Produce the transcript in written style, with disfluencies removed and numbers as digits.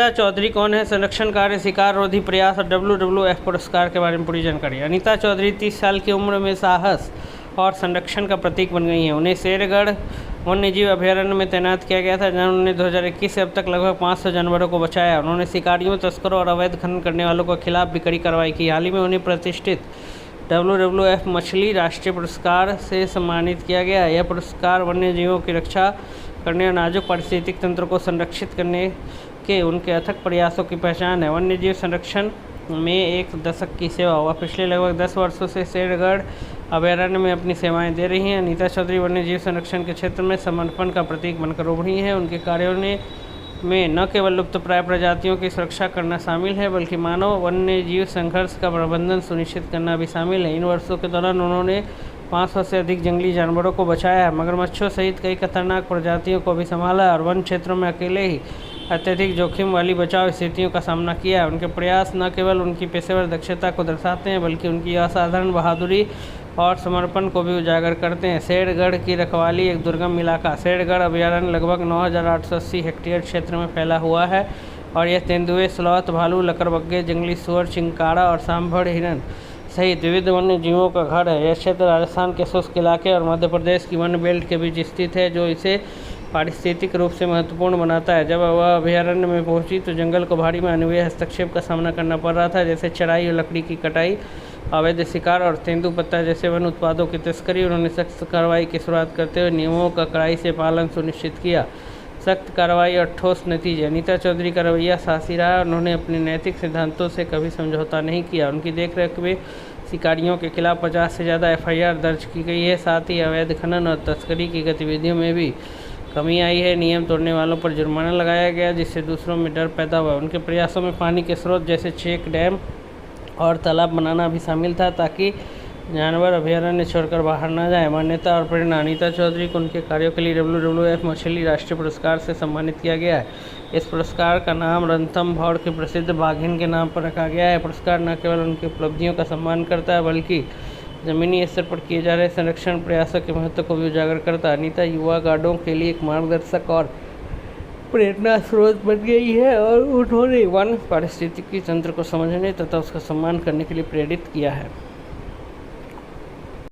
अनीता चौधरी कौन है? संरक्षण कार्य, शिकार रोधी प्रयास और WWF पुरस्कार के बारे में पूरी जानकारी। अनीता चौधरी 30 साल की उम्र में साहस और संरक्षण का प्रतीक बन गई हैं। उन्हें शेरगढ़ वन्यजीव अभयारण्य में तैनात किया गया था, जहां उन्होंने 2021 से अब तक लगभग 500 जानवरों को बचाया। उन्होंने शिकारियों, तस्करों और अवैध खनन करने वालों के खिलाफ भी कड़ी कार्रवाई की। हाल ही में उन्हें प्रतिष्ठित WWF मछली राष्ट्रीय पुरस्कार से सम्मानित किया गया। यह पुरस्कार वन्य जीवों की रक्षा करने और नाजुक पारिस्थितिक तंत्र को संरक्षित करने के उनके अथक प्रयासों की पहचान है। वन्य जीव संरक्षण में एक दशक की सेवा। वह पिछले लगभग 10 वर्षों से शेरगढ़ अभयारण्य में अपनी सेवाएं दे रही हैं। अनीता चौधरी वन्य जीव संरक्षण के क्षेत्र में समर्पण का प्रतीक बनकर उभरी हैं। उनके कार्यों में न केवल लुप्तप्राय प्रजातियों की सुरक्षा करना शामिल है, बल्कि मानव वन्य जीव संघर्ष का प्रबंधन सुनिश्चित करना भी शामिल है। इन वर्षों के दौरान उन्होंने 500 से अधिक जंगली जानवरों को बचाया है, मगरमच्छों सहित कई खतरनाक प्रजातियों को भी संभाला और वन क्षेत्रों में अकेले ही अत्यधिक जोखिम वाली बचाव स्थितियों का सामना किया है। उनके प्रयास न केवल उनकी पेशेवर दक्षता को दर्शाते हैं, बल्कि उनकी असाधारण बहादुरी और समर्पण को भी उजागर करते हैं। शेरगढ़ की रखवाली एक दुर्गम इलाका। शेरगढ़ अभयारण्य लगभग 9,880 हेक्टेयर क्षेत्र में फैला हुआ है और यह तेंदुए, स्लॉथ, भालू, लकड़बग्घे, जंगली सुअर, चिंकारा और सांभर हिरण सहित विविध वन्य जीवों का घर है। यह क्षेत्र राजस्थान के शुष्क इलाके और मध्य प्रदेश की वन बेल्ट के बीच स्थित है, जो इसे पारिस्थितिक रूप से महत्वपूर्ण बनाता है। जब वह अभयारण्य में पहुंची तो जंगल को भारी मानवीय हस्तक्षेप का सामना करना पड़ रहा था, जैसे चराई और लकड़ी की कटाई, अवैध शिकार और तेंदुपत्ता जैसे वन उत्पादों की तस्करी। उन्होंने सख्त कार्रवाई की शुरुआत करते हुए नियमों का कड़ाई से पालन सुनिश्चित किया। सख्त कार्रवाई और ठोस नतीजे। अनीता चौधरी का रवैया साहसी रहा। उन्होंने अपने नैतिक सिद्धांतों से कभी समझौता नहीं किया। उनकी देखरेख में शिकारियों के खिलाफ 50 से ज़्यादा FIR दर्ज की गई है। साथ ही अवैध खनन और तस्करी की गतिविधियों में भी कमी आई है। नियम तोड़ने वालों पर जुर्माना लगाया गया, जिससे दूसरों में डर पैदा हुआ। उनके प्रयासों में पानी के स्रोत जैसे चेक डैम और तालाब बनाना भी शामिल था, ताकि जानवर अभयारण्य छोड़कर बाहर न जाए। मान्यता और प्रेरणा। अनीता चौधरी को उनके कार्यों के लिए WWF मछली राष्ट्रीय पुरस्कार से सम्मानित किया गया है। इस पुरस्कार का नाम रणथंभौर के प्रसिद्ध बाघिन के नाम पर रखा गया है। पुरस्कार न केवल उनकी उपलब्धियों का सम्मान करता है, बल्कि ज़मीनी स्तर पर किए जा रहे संरक्षण प्रयासों के महत्व को भी उजागर करता है। अनीता युवा गार्डों के लिए एक मार्गदर्शक और प्रेरणा स्रोत बन गई है और उन्होंने वन पारिस्थितिकी तंत्र को समझने तथा उसका सम्मान करने के लिए प्रेरित किया है।